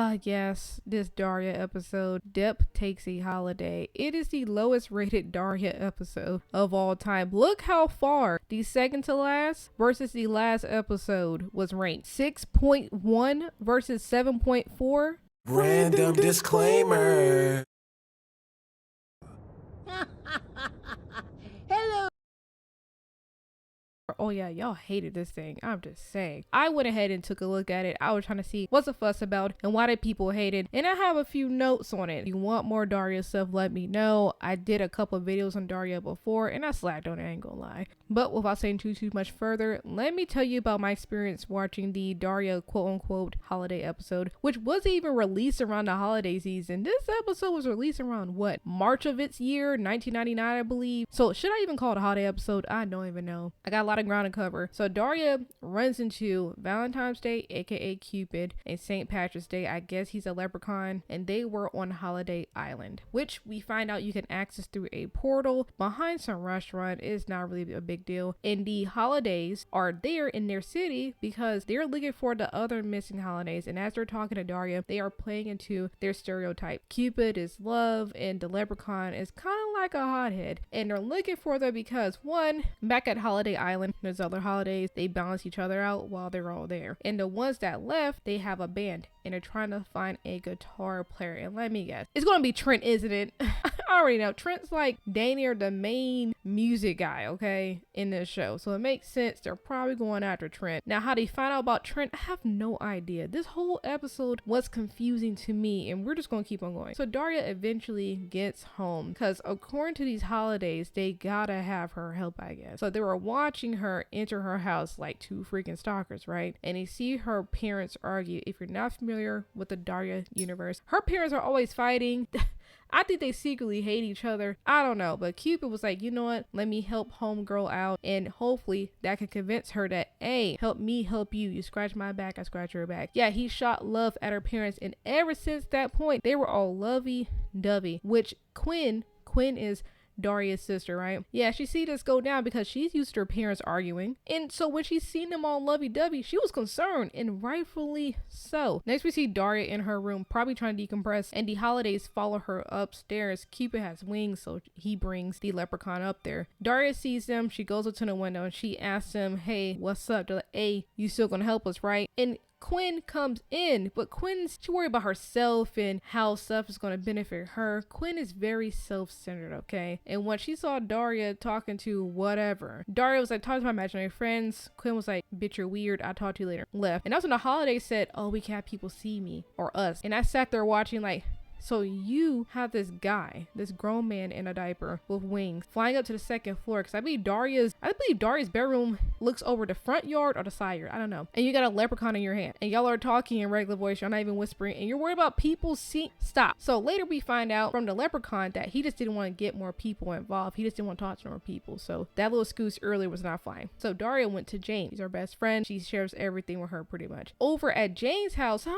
Ah, yes, this Daria episode, Depp Takes a Holiday. It is the lowest rated Daria episode of all time. Look how far the second to last versus the last episode was ranked. 6.1 versus 7.4. Random disclaimer. Hello. Oh yeah, y'all hated this thing. I'm just saying. I went ahead and took a look at it. I was trying to see what's the fuss about and why did people hate it. And I have a few notes on it. If you want more Daria stuff, let me know. I did a couple of videos on Daria before and I slacked on it, I ain't gonna lie. But without saying too much further, let me tell you about my experience watching the Daria quote unquote holiday episode, which wasn't even released around the holiday season. This episode was released around what? March of its year, 1999, I believe. So should I even call it a holiday episode? I don't even know. I got a lot of ground to cover. So Daria runs into Valentine's Day, aka Cupid, and St. Patrick's Day. I guess he's a leprechaun, and they were on Holiday Island, which we find out you can access through a portal behind some restaurant. It's not really a big deal. And the holidays are there in their city because they're looking for the other missing holidays. And as they're talking to Daria, they are playing into their stereotype. Cupid is love, and the leprechaun is kind of like a hothead. And they're looking for them because, one, back at Holiday Island, there's other holidays, they balance each other out while they're all there. And the ones that left, they have a band and they're trying to find a guitar player. And let me guess, it's gonna be Trent, isn't it? I already know. Trent's like Daniel, the main music guy, okay, in this show. So it makes sense they're probably going after Trent. Now, how they find out about Trent, I have no idea. This whole episode was confusing to me, and we're just gonna keep on going. So Daria eventually gets home because according to these holidays, they gotta have her help, I guess. So they were watching her enter her house like two freaking stalkers, right? And they see her parents argue. If you're not familiar with the Daria universe, her parents are always fighting. I think they secretly hate each other. I don't know. But Cupid was like, you know what? Let me help homegirl out. And hopefully that can convince her that, hey, help me help you. You scratch my back, I scratch your back. Yeah, he shot love at her parents. And ever since that point, they were all lovey-dovey. Which Quinn is Daria's sister, right? Yeah, she see this go down because she's used to her parents arguing. And so when she seen them all lovey-dovey, she was concerned, and rightfully so. Next we see Daria in her room, probably trying to decompress, and the holidays follow her upstairs. Cupid has wings, so he brings the leprechaun up there. Daria sees them, she goes up to the window and she asks him, hey, what's up? They're like, hey, you still gonna help us, right? And Quinn comes in, but she worried about herself and how stuff is going to benefit her. Quinn is very self-centered, okay? And when she saw Daria talking to whatever, Daria was like, talk to my imaginary friends. Quinn was like, bitch, you're weird. I'll talk to you later. Left. And that's when the holiday said, oh, we can't have people see me or us. And I sat there watching like, so you have this guy, this grown man in a diaper with wings, flying up to the second floor. Because I believe Daria's bedroom looks over the front yard or the side yard. I don't know. And you got a leprechaun in your hand. And y'all are talking in regular voice. You're not even whispering. And you're worried about people seeing. Stop. So later we find out from the leprechaun that he just didn't want to get more people involved. He just didn't want to talk to more people. So that little excuse earlier was not flying. So Daria went to Jane. She's our best friend. She shares everything with her pretty much. Over at Jane's house,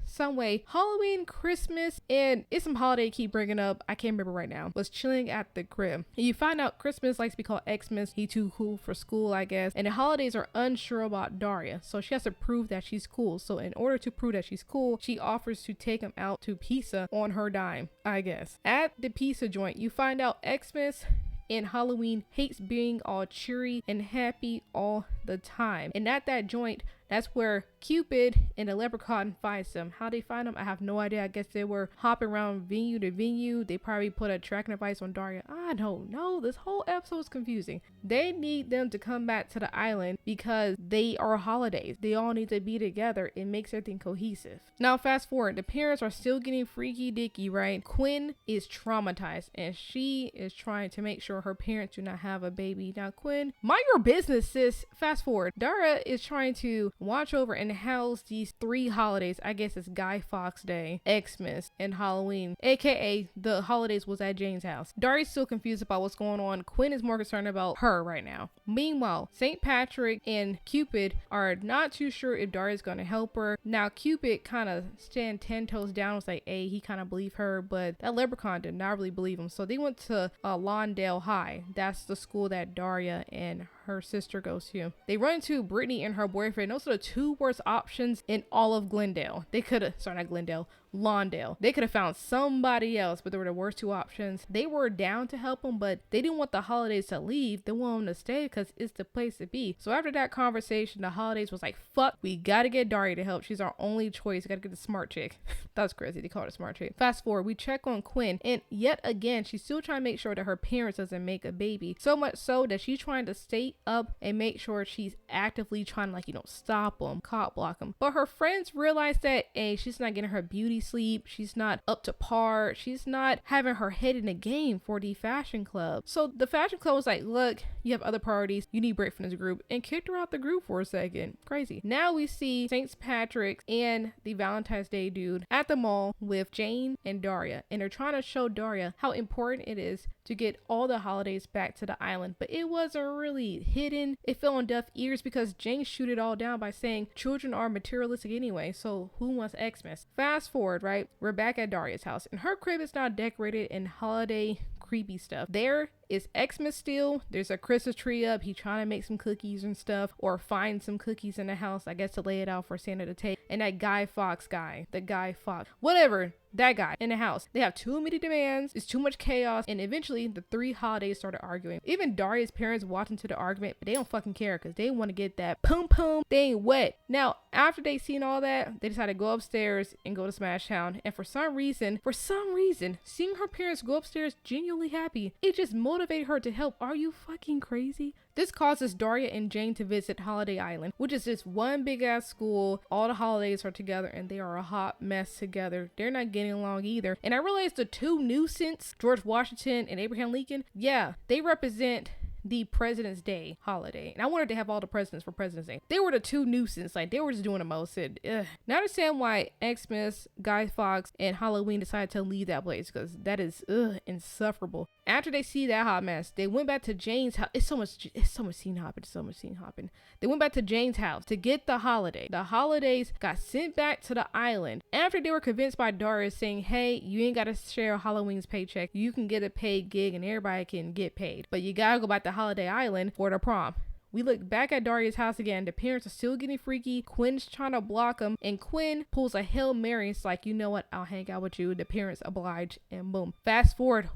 some way, Halloween, Christmas, and it's some holiday keep bringing up, I can't remember right now, was chilling at the crib. And you find out Christmas likes to be called Xmas. He too cool for school, I guess. And the holidays are unsure about Daria, so she has to prove that she's cool. So in order to prove that she's cool, she offers to take him out to pizza on her dime, I guess. At the pizza joint, you find out Xmas and Halloween hates being all cheery and happy all the time. And at that joint, that's where Cupid and the leprechaun finds them. How they find them, I have no idea. I guess they were hopping around venue to venue. They probably put a tracking device on Daria. I don't know. This whole episode is confusing. They need them to come back to the island because they are holidays. They all need to be together. It makes everything cohesive. Now fast forward, the parents are still getting freaky dicky, right? Quinn is traumatized and she is trying to make sure her parents do not have a baby. Now Quinn, mind your business, sis. Fast forward, Daria is trying to watch over and house these 3 holidays. I guess it's Guy Fawkes Day, Xmas, and Halloween, aka the holidays was at Jane's house. Daria's still confused about what's going on. Quinn is more concerned about her right now. Meanwhile, St. Patrick and Cupid are not too sure if Daria's going to help her. Now Cupid kind of stand 10 toes down, was like, hey, he kind of believed her, but that leprechaun did not really believe him. So they went to Lawndale High. That's the school that Daria and her sister goes to. They run into Brittany and her boyfriend. Those are the two worst options in all of Glendale. They could have, sorry, not Glendale, Lawndale. They could have found somebody else, but they were the worst two options. They were down to help them, but they didn't want the Holidays to leave. They want them to stay because it's the place to be. So after that conversation, the Holidays was like, fuck, we gotta get Daria to help. She's our only choice. We gotta get the smart chick. That's crazy. They call her a smart chick. Fast forward, we check on Quinn, and yet again, she's still trying to make sure that her parents doesn't make a baby. So much so that she's trying to stay up and make sure she's actively trying to, like, stop them, cop block them. But her friends realize that, hey, she's not getting her beauty sleep. She's not up to par. She's not having her head in the game for the fashion club. So the fashion club was like, look, you have other priorities. You need break from this group, and kicked her out the group for a second. Crazy. Now we see St. Patrick's and the Valentine's Day dude at the mall with Jane and Daria, and they're trying to show Daria how important it is to get all the Holidays back to the island. But it wasn't really hidden. It fell on deaf ears because Jane shoot it all down by saying children are materialistic anyway, so who wants Xmas? Fast forward, right? We're back at Daria's house, and her crib is now decorated in holiday creepy stuff. There is Xmas still. There's a Christmas tree up. He's trying to make some cookies and stuff, or find some cookies in the house, I guess, to lay it out for Santa to take. And that Guy Fawkes guy, the Guy Fawkes, whatever, that guy in the house. They have too many demands. It's too much chaos. And eventually the three Holidays started arguing. Even Daria's parents walked into the argument, but they don't fucking care because they want to get that pum pum. They ain't wet. Now, after they seen all that, they decided to go upstairs and go to Smash Town. And for some reason, seeing her parents go upstairs genuinely happy, it just motivated her to help. Are you fucking crazy? This causes Daria and Jane to visit Holiday Island, which is just one big ass school. All the Holidays are together and they are a hot mess together. They're not getting along either. And I realized the two nuisance, George Washington and Abraham Lincoln, yeah, they represent the President's Day holiday. And I wanted to have all the presidents for President's Day. They were the two nuisance. Like, they were just doing the most. And now I understand why Xmas, Guy Fawkes, and Halloween decided to leave that place, because that is insufferable. After they see that hot mess, they went back to Jane's house. It's so much scene hopping. They went back to Jane's house to get the holiday. The Holidays got sent back to the island after they were convinced by Daria, saying, hey, you ain't gotta share Halloween's paycheck. You can get a paid gig and everybody can get paid, but you gotta go back to Holiday Island for the prom. We look back at Daria's house again. The parents are still getting freaky. Quinn's trying to block them, and Quinn pulls a Hail Mary. It's like, you know what? I'll hang out with you. The parents oblige, and boom. Fast forward.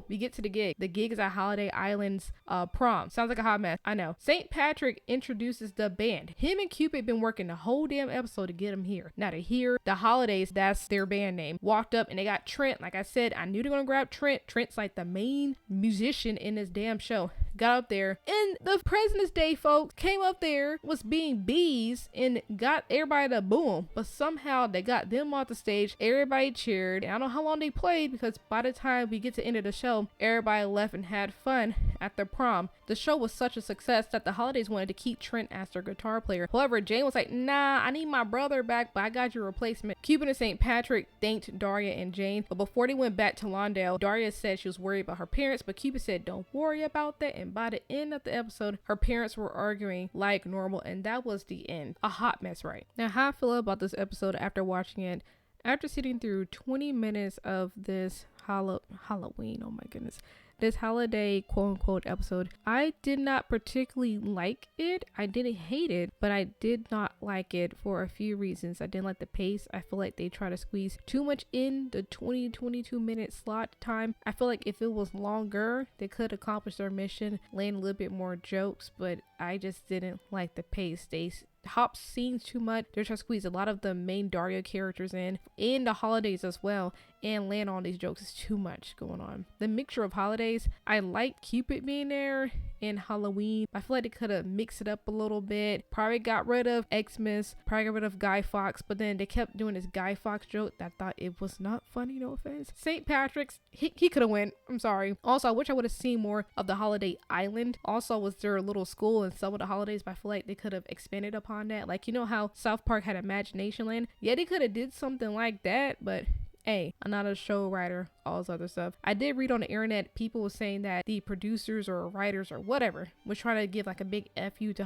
We get to the gig. The gig is at Holiday Island's prom. Sounds like a hot mess. I know. St. Patrick introduces the band. Him and Cupid been working the whole damn episode to get him here. Now to hear the Holidays, that's their band name. Walked up and they got Trent. Like I said, I knew they were gonna grab Trent. Trent's like the main musician in this damn show. Got up there, and the President's Day folks came up there, was being bees, and got everybody to boo 'em. But somehow they got them off the stage. Everybody cheered. And I don't know how long they played, because by the time we get to the end of the show, everybody left and had fun at the prom. The show was such a success that the Holidays wanted to keep Trent as their guitar player. However, Jane was like, nah, I need my brother back, but I got your replacement. Cupid and St. Patrick thanked Daria and Jane, but before they went back to Lawndale, Daria said she was worried about her parents, but Cupid said, don't worry about that. And by the end of the episode, her parents were arguing like normal, and that was the end. A hot mess, right? Now, how I feel about this episode after watching it, after sitting through 20 minutes of this Halloween, oh my goodness, this holiday quote-unquote episode, I did not particularly like it. I didn't hate it, but I did not like it for a few reasons. I didn't like the pace. I feel like they try to squeeze too much in the 22 minute slot time. I feel like if it was longer, they could accomplish their mission, land a little bit more jokes, but I just didn't like the pace. They hop scenes too much. They're trying to squeeze a lot of the main Daria characters in the Holidays as well, and land on these jokes. Is too much going on. The mixture of Holidays, I like Cupid being there in Halloween. I feel like they could have mixed it up a little bit. Probably got rid of Xmas, probably got rid of Guy Fawkes, but then they kept doing this Guy Fawkes joke that I thought it was not funny, no offense. St. Patrick's, he could have went. I'm sorry. Also, I wish I would have seen more of the Holiday Island. Also, was their little school and some of the Holidays, but I feel like they could have expanded upon that. Like, you know how South Park had Imagination Land? Yeah, they could have did something like that, but hey, I'm not a show writer, all this other stuff. I did read on the internet, people were saying that the producers or writers or whatever was trying to give like a big FU to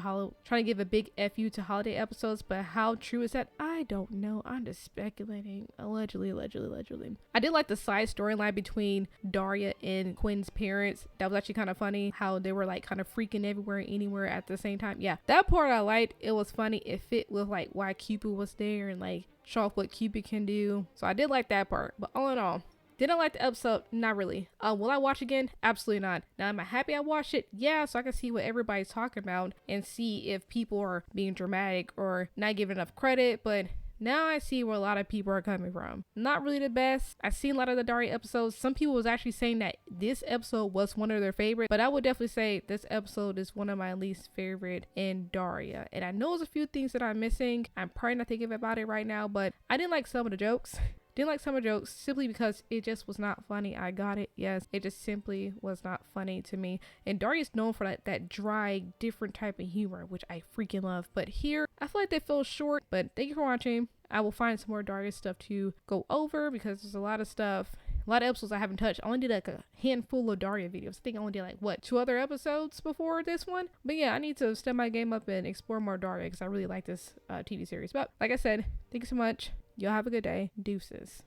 holiday episodes, but how true is that? I I don't know. I'm just speculating. Allegedly. I did like the side storyline between Daria and Quinn's parents. That was actually kind of funny, how they were like kind of freaking everywhere and anywhere at the same time. Yeah, that part I liked. It was funny. It fit with like why Cupid was there and like show off what Cupid can do. So I did like that part. But all in all, did I like the episode? Not really. Will I watch again? Absolutely not. Now, am I happy I watched it? Yeah, so I can see what everybody's talking about and see if people are being dramatic or not giving enough credit. But now I see where a lot of people are coming from. Not really the best. I've seen a lot of the Daria episodes. Some people was actually saying that this episode was one of their favorite, but I would definitely say this episode is one of my least favorite in Daria. And I know there's a few things that I'm missing. I'm probably not thinking about it right now, but I didn't like some of the jokes. Didn't like some of the jokes simply because it just was not funny. I got it. Yes, it just simply was not funny to me. And Daria's known for that dry, different type of humor, which I freaking love. But here, I feel like they fell short. But thank you for watching. I will find some more Daria stuff to go over because there's a lot of stuff. A lot of episodes I haven't touched. I only did like a handful of Daria videos. I think I only did like, what, 2 other episodes before this one? But yeah, I need to step my game up and explore more Daria because I really like this TV series. But like I said, thank you so much. Y'all have a good day. Deuces.